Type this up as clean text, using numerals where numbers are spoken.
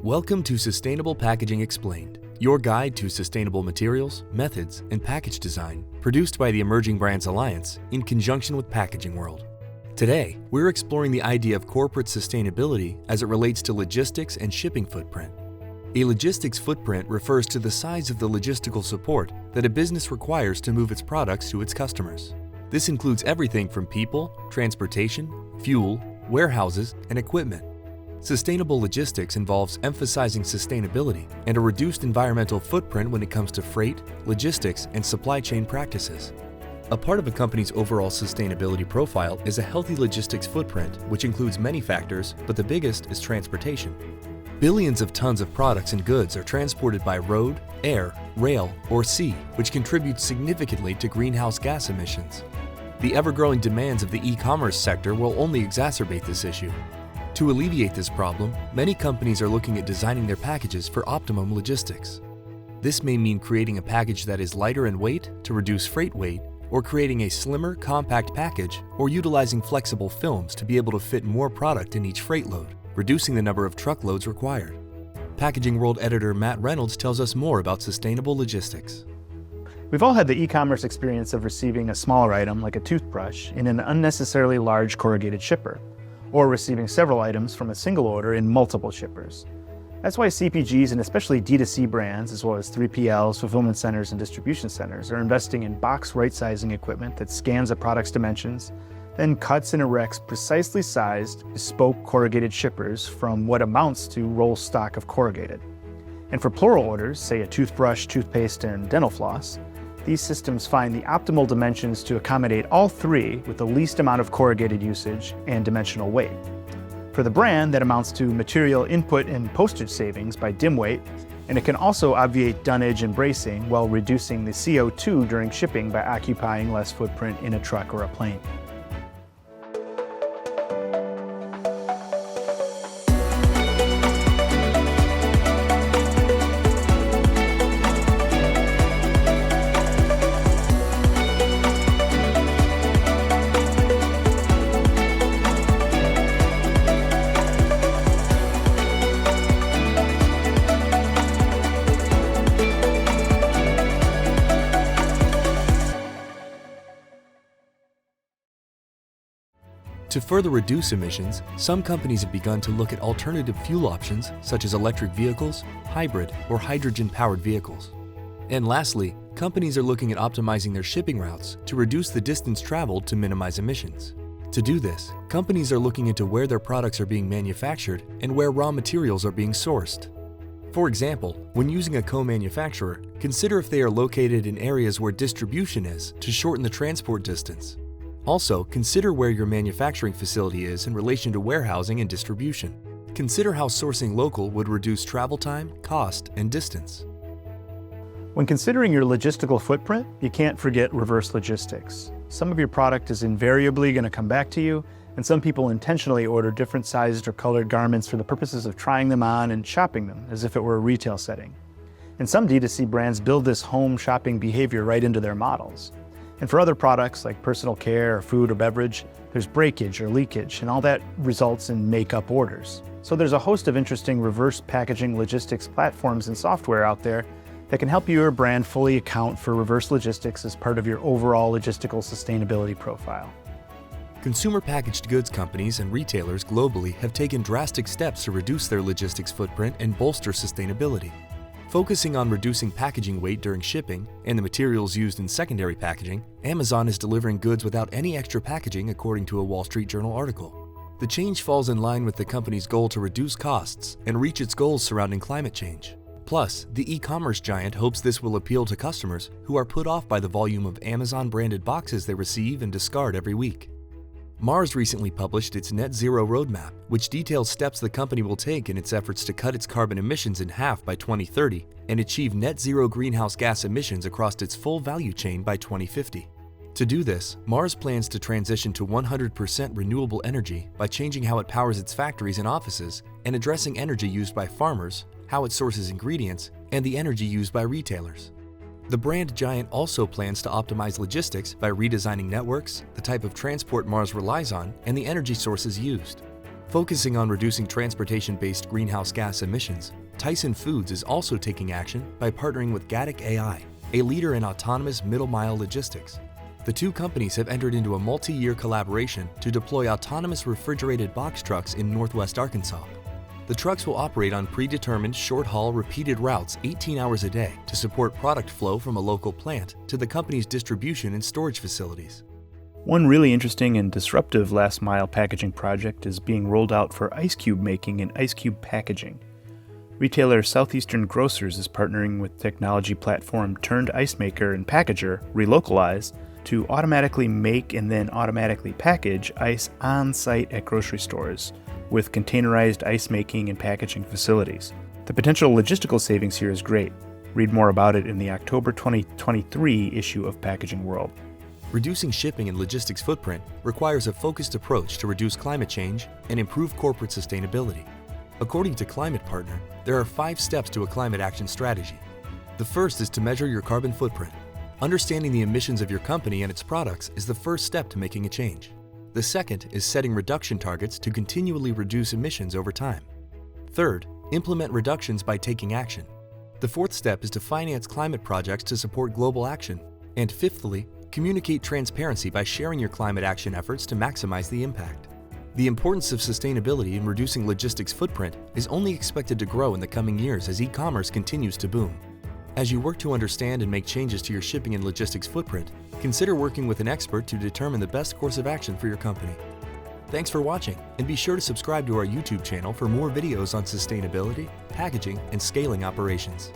Welcome to Sustainable Packaging Explained, your guide to sustainable materials, methods, and package design, produced by the Emerging Brands Alliance in conjunction with Packaging World. Today, we're exploring the idea of corporate sustainability as it relates to logistics and shipping footprint. A logistics footprint refers to the size of the logistical support that a business requires to move its products to its customers. This includes everything from people, transportation, fuel, warehouses, and equipment. Sustainable logistics involves emphasizing sustainability and a reduced environmental footprint when it comes to freight, logistics, and supply chain practices. A part of a company's overall sustainability profile is a healthy logistics footprint, which includes many factors, but the biggest is transportation. Billions of tons of products and goods are transported by road, air, rail, or sea, which contributes significantly to greenhouse gas emissions. The ever-growing demands of the e-commerce sector will only exacerbate this issue. To alleviate this problem, many companies are looking at designing their packages for optimum logistics. This may mean creating a package that is lighter in weight to reduce freight weight, or creating a slimmer, compact package, or utilizing flexible films to be able to fit more product in each freight load, reducing the number of truckloads required. Packaging World editor Matt Reynolds tells us more about sustainable logistics. We've all had the e-commerce experience of receiving a smaller item like a toothbrush in an unnecessarily large corrugated shipper, or receiving several items from a single order in multiple shippers. That's why CPGs and especially D2C brands, as well as 3PLs, fulfillment centers, and distribution centers are investing in box right-sizing equipment that scans a product's dimensions, then cuts and erects precisely sized, bespoke corrugated shippers from what amounts to roll stock of corrugated. And for plural orders, say a toothbrush, toothpaste, and dental floss, these systems find the optimal dimensions to accommodate all three with the least amount of corrugated usage and dimensional weight. For the brand, that amounts to material input and postage savings by dim weight, and it can also obviate dunnage and bracing while reducing the CO2 during shipping by occupying less footprint in a truck or a plane. To further reduce emissions, some companies have begun to look at alternative fuel options such as electric vehicles, hybrid, or hydrogen-powered vehicles. And lastly, companies are looking at optimizing their shipping routes to reduce the distance traveled to minimize emissions. To do this, companies are looking into where their products are being manufactured and where raw materials are being sourced. For example, when using a co-manufacturer, consider if they are located in areas where distribution is to shorten the transport distance. Also, consider where your manufacturing facility is in relation to warehousing and distribution. Consider how sourcing local would reduce travel time, cost, and distance. When considering your logistical footprint, you can't forget reverse logistics. Some of your product is invariably going to come back to you, and some people intentionally order different sized or colored garments for the purposes of trying them on and shopping them as if it were a retail setting. And some D2C brands build this home shopping behavior right into their models. And for other products like personal care or food or beverage, there's breakage or leakage, and all that results in make-up orders. So there's a host of interesting reverse packaging logistics platforms and software out there that can help your brand fully account for reverse logistics as part of your overall logistical sustainability profile. Consumer packaged goods companies and retailers globally have taken drastic steps to reduce their logistics footprint and bolster sustainability. Focusing on reducing packaging weight during shipping and the materials used in secondary packaging, Amazon is delivering goods without any extra packaging according to a Wall Street Journal article. The change falls in line with the company's goal to reduce costs and reach its goals surrounding climate change. Plus, the e-commerce giant hopes this will appeal to customers who are put off by the volume of Amazon-branded boxes they receive and discard every week. Mars recently published its Net Zero Roadmap, which details steps the company will take in its efforts to cut its carbon emissions in half by 2030 and achieve net zero greenhouse gas emissions across its full value chain by 2050. To do this, Mars plans to transition to 100% renewable energy by changing how it powers its factories and offices and addressing energy used by farmers, how it sources ingredients, and the energy used by retailers. The brand giant also plans to optimize logistics by redesigning networks, the type of transport Mars relies on, and the energy sources used. Focusing on reducing transportation-based greenhouse gas emissions, Tyson Foods is also taking action by partnering with Gatic AI, a leader in autonomous middle-mile logistics. The two companies have entered into a multi-year collaboration to deploy autonomous refrigerated box trucks in Northwest Arkansas. The trucks will operate on predetermined short-haul repeated routes 18 hours a day to support product flow from a local plant to the company's distribution and storage facilities. One really interesting and disruptive last-mile packaging project is being rolled out for ice cube making and ice cube packaging. Retailer Southeastern Grocers is partnering with technology platform Turned Ice Maker and Packager, Relocalize, to automatically make and then automatically package ice on-site at grocery stores with containerized ice making and packaging facilities. The potential logistical savings here is great. Read more about it in the October 2023 issue of Packaging World. Reducing shipping and logistics footprint requires a focused approach to reduce climate change and improve corporate sustainability. According to Climate Partner, there are 5 steps to a climate action strategy. The first is to measure your carbon footprint. Understanding the emissions of your company and its products is the first step to making a change. The second is setting reduction targets to continually reduce emissions over time. Third, implement reductions by taking action. The fourth step is to finance climate projects to support global action. And fifthly, communicate transparency by sharing your climate action efforts to maximize the impact. The importance of sustainability in reducing logistics footprint is only expected to grow in the coming years as e-commerce continues to boom. As you work to understand and make changes to your shipping and logistics footprint, consider working with an expert to determine the best course of action for your company. Thanks for watching, and be sure to subscribe to our YouTube channel for more videos on sustainability, packaging, and scaling operations.